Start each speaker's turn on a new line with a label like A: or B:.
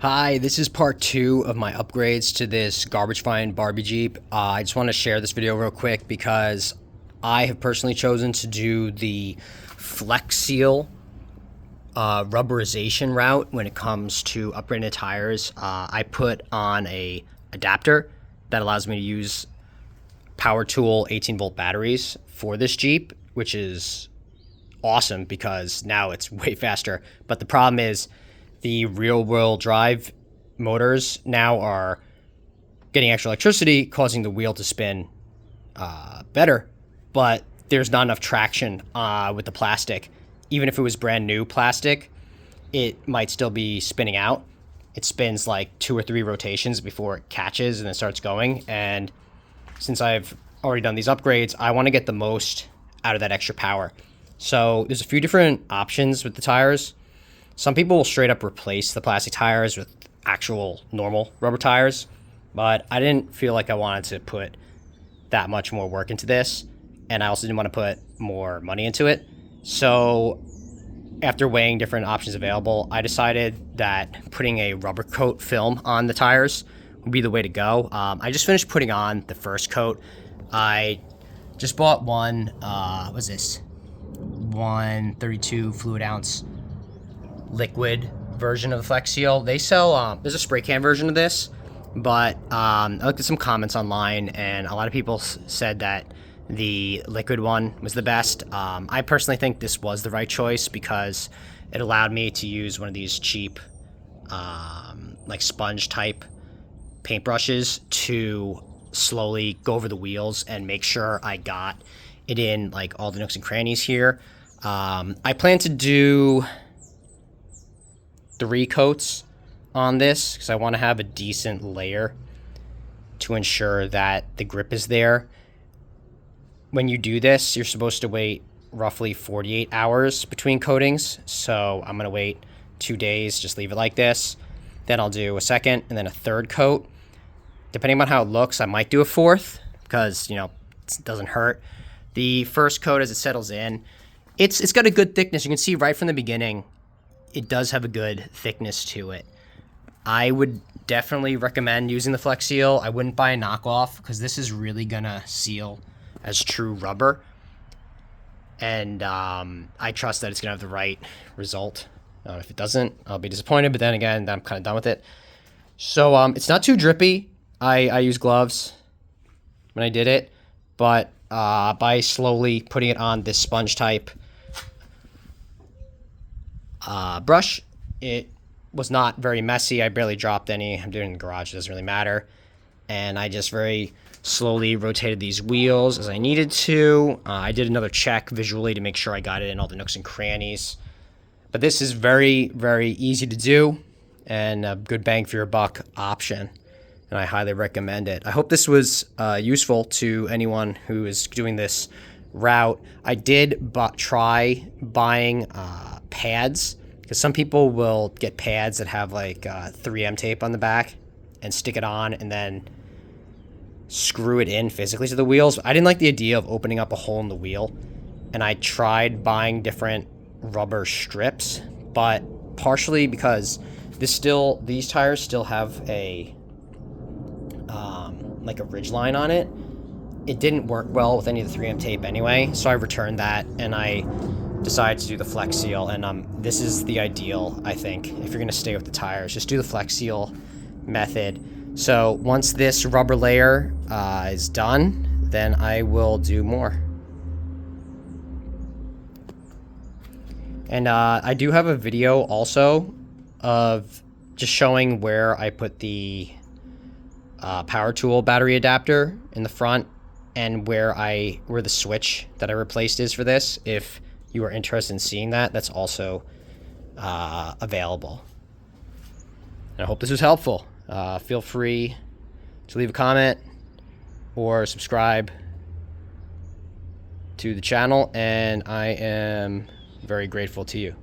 A: Hi, this is part 2 of my upgrades to this garbage find Barbie Jeep. I just want to share this video real quick because I have personally chosen to do the flexseal rubberization route when it comes to upgrading the tires. I put on a adapter that allows me to use power tool 18-volt batteries for this Jeep, which is awesome because now it's way faster. But the problem is the rear-wheel drive motors now are getting extra electricity, causing the wheel to spin better, but there's not enough traction with the plastic. Even if it was brand new plastic, it might still be spinning out. It spins like 2 or 3 rotations before it catches and then starts going. And since I've already done these upgrades, I want to get the most out of that extra power. So there's a few different options with the tires. Some people will straight up replace the plastic tires with actual normal rubber tires, but I didn't feel like I wanted to put that much more work into this, and I also didn't want to put more money into it. So after weighing different options available, I decided that putting a rubber coat film on the tires would be the way to go. I just finished putting on the first coat. I just bought one, what was this? 132 fluid ounce liquid version of the Flex Seal. They sell, there's a spray can version of this, but I looked at some comments online and a lot of people said that the liquid one was the best. I personally think this was the right choice because it allowed me to use one of these cheap, like sponge type paintbrushes to slowly go over the wheels and make sure I got it in like all the nooks and crannies here. I plan to do 3 coats on this because I want to have a decent layer to ensure that the grip is there. When you do this, you're supposed to wait roughly 48 hours between coatings. So I'm going to wait 2 days, just leave it like this. Then I'll do a second and then a third coat. Depending on how it looks, I might do a fourth because, you know, it doesn't hurt. The first coat, as it settles in, it's got a good thickness. You can see right from the beginning, it does have a good thickness to it. I would definitely recommend using the Flex Seal. I wouldn't buy a knockoff because this is really gonna seal as true rubber. And I trust that it's gonna have the right result. If it doesn't, I'll be disappointed, but then again, I'm kind of done with it. So it's not too drippy. I use gloves when I did it, but by slowly putting it on this sponge type brush, it was not very messy. I barely dropped any. I'm doing it in the garage, it doesn't really matter. And I just very slowly rotated these wheels as I needed to. I did another check visually to make sure I got it in all the nooks and crannies. But this is very, very easy to do and a good bang for your buck option. And I highly recommend it. I hope this was useful to anyone who is doing this route. I did try buying pads because some people will get pads that have like 3M tape on the back and stick it on and then screw it in physically to the wheels. I didn't like the idea of opening up a hole in the wheel, and I tried buying different rubber strips, but partially because these tires still have a like a ridge line on it. It didn't work well with any of the 3M tape anyway, so I returned that and I decided to do the Flex Seal. And this is the ideal, I think, if you're going to stay with the tires. Just do the Flex Seal method. So once this rubber layer is done, then I will do more. And I do have a video also of just showing where I put the power tool battery adapter in the front and where the switch that I replaced is for this. If you are interested in seeing that, that's also available. And I hope this was helpful. Feel free to leave a comment or subscribe to the channel, and I am very grateful to you.